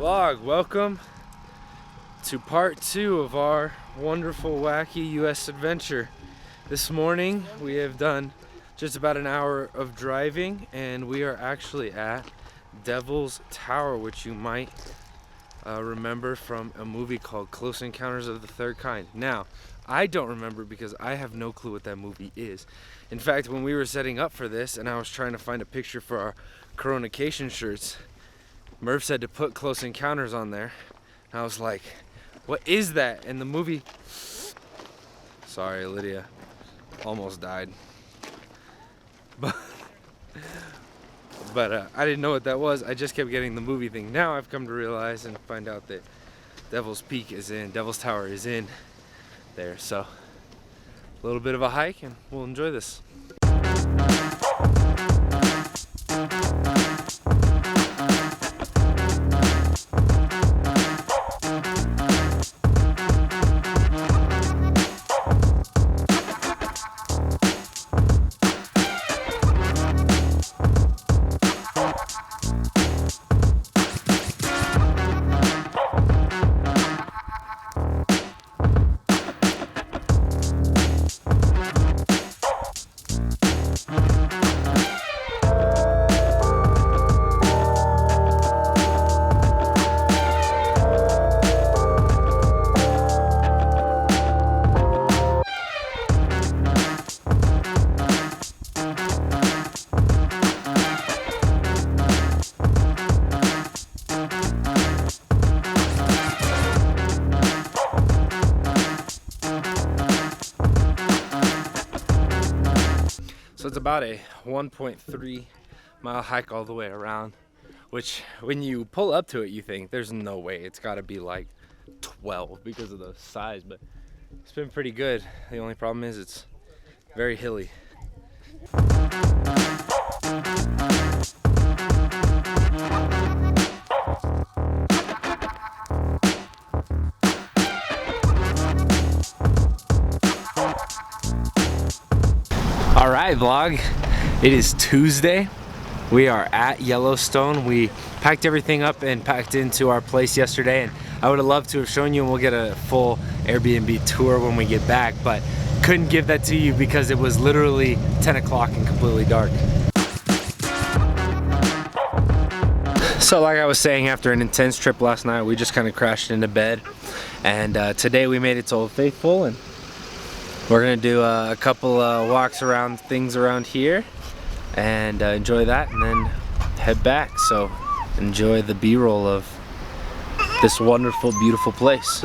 vlog. Welcome to part 2 of our wonderful, wacky US adventure. This morning we have done just about an hour of driving and we are actually at Devil's Tower, which you might remember from a movie called Close Encounters of the Third Kind. Now, I don't remember because I have no clue what that movie is. In fact, when we were setting up for this and I was trying to find a picture for our Coronacation shirts, Murph said to put Close Encounters on there. And I was like, what is that? And the movie... Sorry, Lydia. Almost died. But I didn't know what that was. I just kept getting the movie thing. Now I've come to realize and find out that Devil's Tower is in there. So, a little bit of a hike and we'll enjoy this. So it's about a 1.3 mile hike all the way around, which when you pull up to it, you think there's no way it's got to be like 12 because of the size, but it's been pretty good. The only problem is it's very hilly. All right, vlog. It is Tuesday. We are at Yellowstone. We packed everything up and packed into our place yesterday, and I would have loved to have shown you, and we'll get a full Airbnb tour when we get back, but couldn't give that to you because it was literally 10 o'clock and completely dark. So like I was saying, after an intense trip last night, we just kind of crashed into bed, and today we made it to Old Faithful, and we're gonna do a couple walks around things around here and enjoy that, and then head back. So enjoy the B-roll of this wonderful, beautiful place.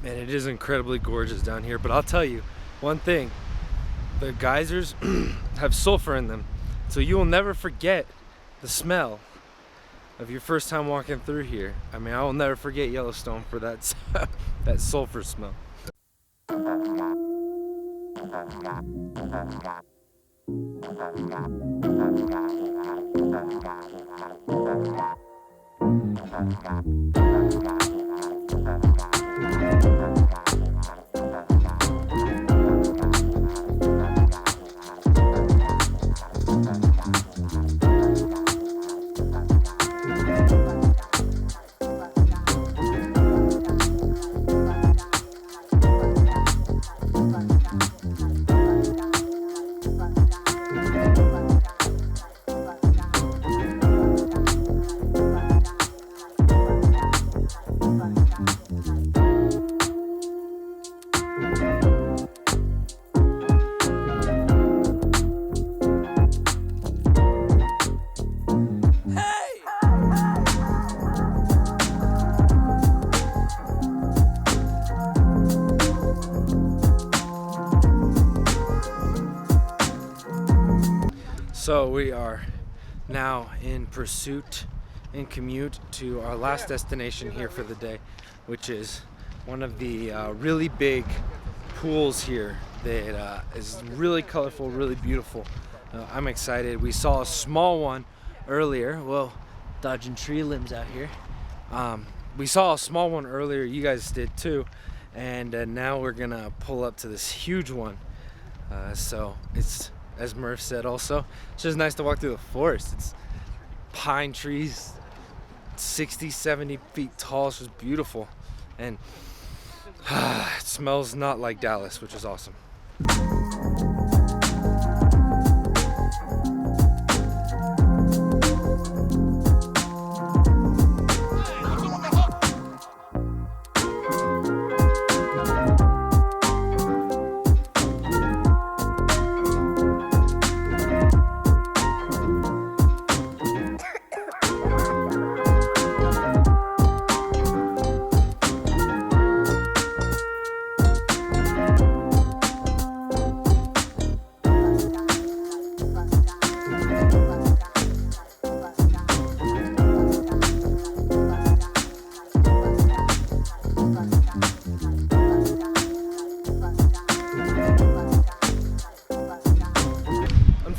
It is incredibly gorgeous down here, but I'll tell you one thing, the geysers have sulfur in them, so you will never forget the smell of your first time walking through here. I mean, I will never forget Yellowstone for that that sulfur smell. So we are now in pursuit and commute to our last destination here for the day, which is one of the really big pools here that is really colorful, really beautiful. I'm excited. We saw a small one earlier. Well, dodging tree limbs out here. We saw a small one earlier, you guys did too, and now we're gonna pull up to this huge one. So it's, as Murph said also, it's just nice to walk through the forest. It's pine trees, 60, 70 feet tall. It's just beautiful, and it smells not like Dallas, which is awesome.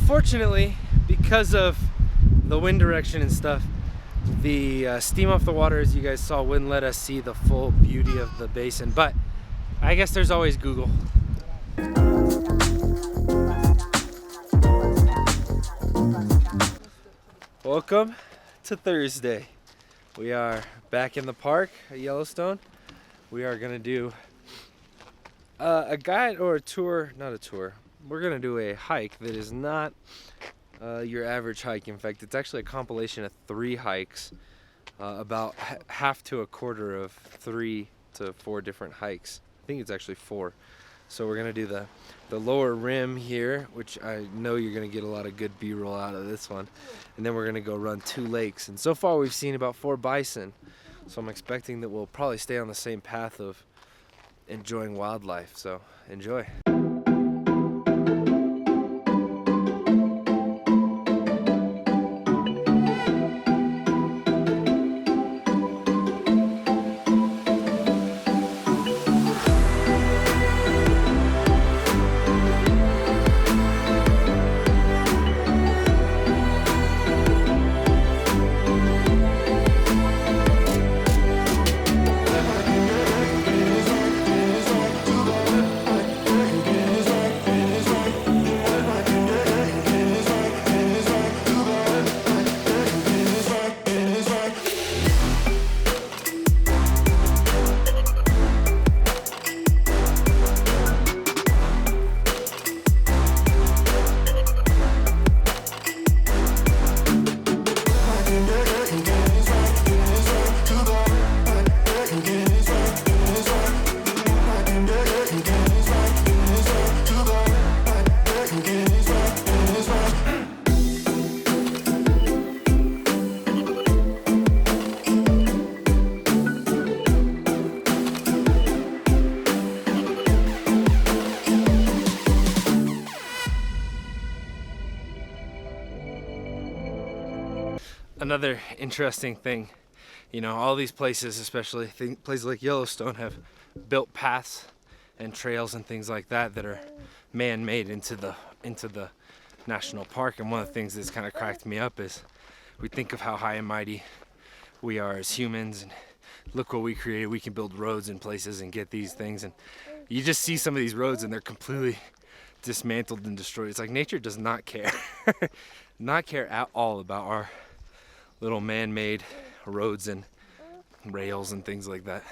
Unfortunately, because of the wind direction and stuff, the steam off the water, as you guys saw, wouldn't let us see the full beauty of the basin, but I guess there's always Google. Welcome to Thursday. We are back in the park at Yellowstone. We are gonna do a guide or a tour, not a tour. We're gonna do a hike that is not your average hike. In fact, it's actually a compilation of 3 hikes, about half to a quarter of 3 to 4 different hikes. I think it's actually 4. So we're gonna do the lower rim here, which I know you're gonna get a lot of good B-roll out of this one. And then we're gonna go run 2 lakes. And so far we've seen about 4 bison. So I'm expecting that we'll probably stay on the same path of enjoying wildlife. So enjoy. Another interesting thing, you know, all these places, especially places like Yellowstone, have built paths and trails and things like that that are man-made into the national park. And one of the things that's kind of cracked me up is we think of how high and mighty we are as humans, and look what we created. We can build roads in places and get these things, and you just see some of these roads and they're completely dismantled and destroyed. It's like nature does not care not care at all about our little man-made roads and rails and things like that.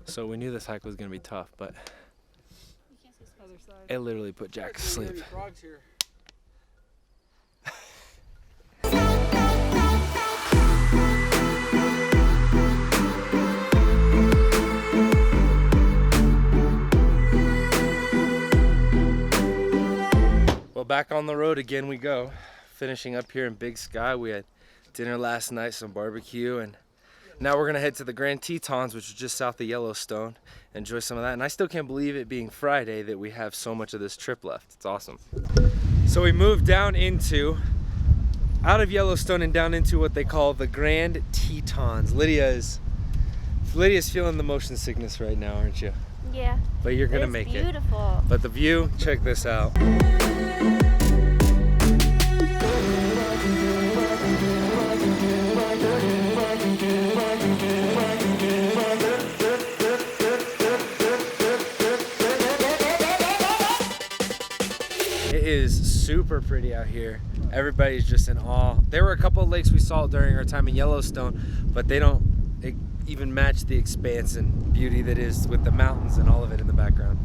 So we knew this hike was gonna be tough, but it literally put Jack to sleep. Well, back on the road again we go. Finishing up here in Big Sky. We had dinner last night, some barbecue, and now we're gonna head to the Grand Tetons, which is just south of Yellowstone. Enjoy some of that. And I still can't believe it being Friday that we have so much of this trip left. It's awesome. So we moved down out of Yellowstone and down into what they call the Grand Tetons. Lydia's feeling the motion sickness right now, aren't you? Yeah. But you're gonna make it. It's beautiful. But the view, check this out. It is super pretty out here. Everybody's just in awe. There were a couple of lakes we saw during our time in Yellowstone, but they don't even match the expanse and beauty that is with the mountains and all of it in the background.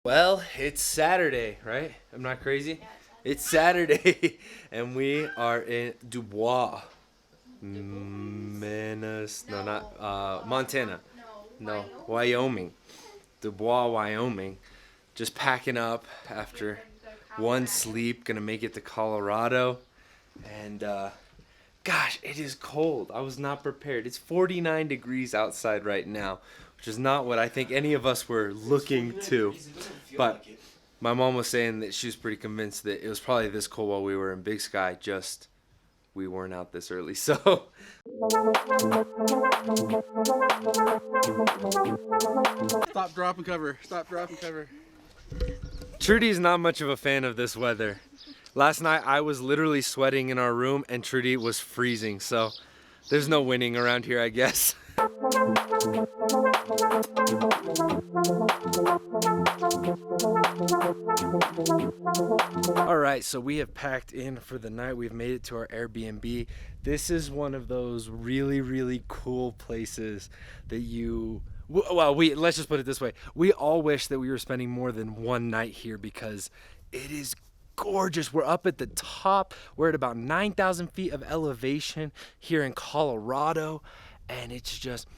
Well, it's Saturday, right? I'm not crazy? It's Saturday, and we are in Dubois, Montana. No, Wyoming. Dubois, Wyoming. Just packing up after one sleep, gonna make it to Colorado. And gosh, it is cold. I was not prepared. It's 49 degrees outside right now, which is not what I think any of us were looking to. But my mom was saying that she was pretty convinced that it was probably this cold while we were in Big Sky, just we weren't out this early. So stop, drop, and cover. Stop, drop, and cover. Trudy's not much of a fan of this weather. Last night I was literally sweating in our room and Trudy was freezing, so there's no winning around here, I guess. Alright, so we have packed in for the night. We've made it to our Airbnb. This is one of those really, really cool places that let's just put it this way. We all wish that we were spending more than one night here because it is gorgeous. We're up at the top. We're at about 9,000 feet of elevation here in Colorado, and it's just,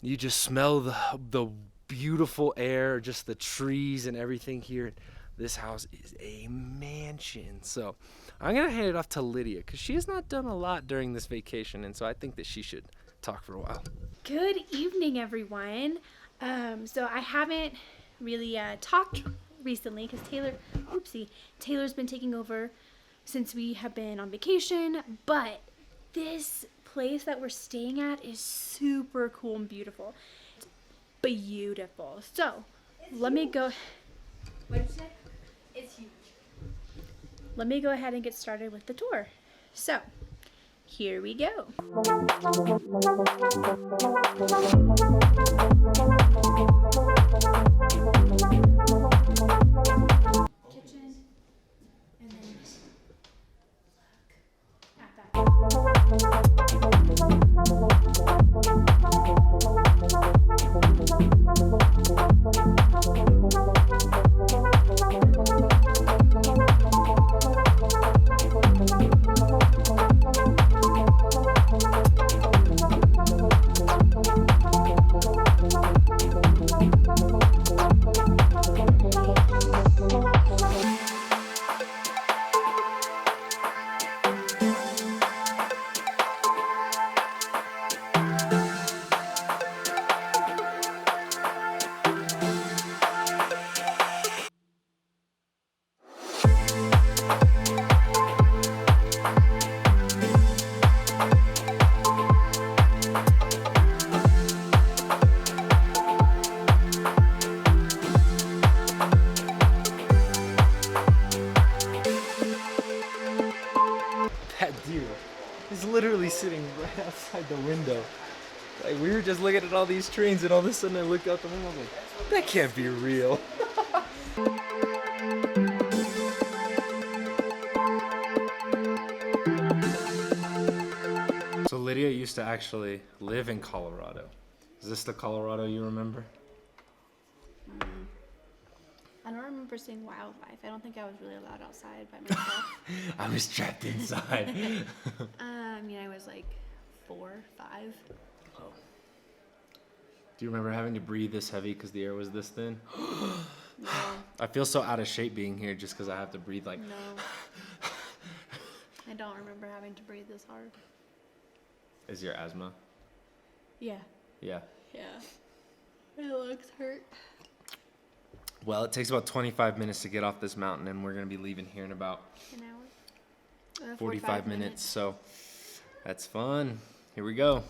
you just smell the beautiful air, just the trees and everything here. This house is a mansion. So I'm gonna hand it off to Lydia because she has not done a lot during this vacation, and so I think that she should talk for a while. Good evening, everyone. So I haven't really talked recently because Taylor's been taking over since we have been on vacation, but this place that we're staying at is super cool and beautiful. It's beautiful. So let me go. What did you say? It's huge. Let me go ahead and get started with the tour. So here we go. Kitchen, and then look at that. He's literally sitting right outside the window. Like, we were just looking at all these trains, and all of a sudden I look out the window. I'm like, that can't be real. So Lydia used to actually live in Colorado. Is this the Colorado you remember? I don't remember seeing wildlife. I don't think I was really allowed outside by myself. I was trapped inside. I was like 4, 5. Oh. Do you remember having to breathe this heavy because the air was this thin? No. I feel so out of shape being here just because I have to breathe like... No. I don't remember having to breathe this hard. Is your asthma? Yeah. Yeah. Yeah. My legs hurt. Well, it takes about 25 minutes to get off this mountain, and we're going to be leaving here in about An hour? 45 minutes. So that's fun. Here we go.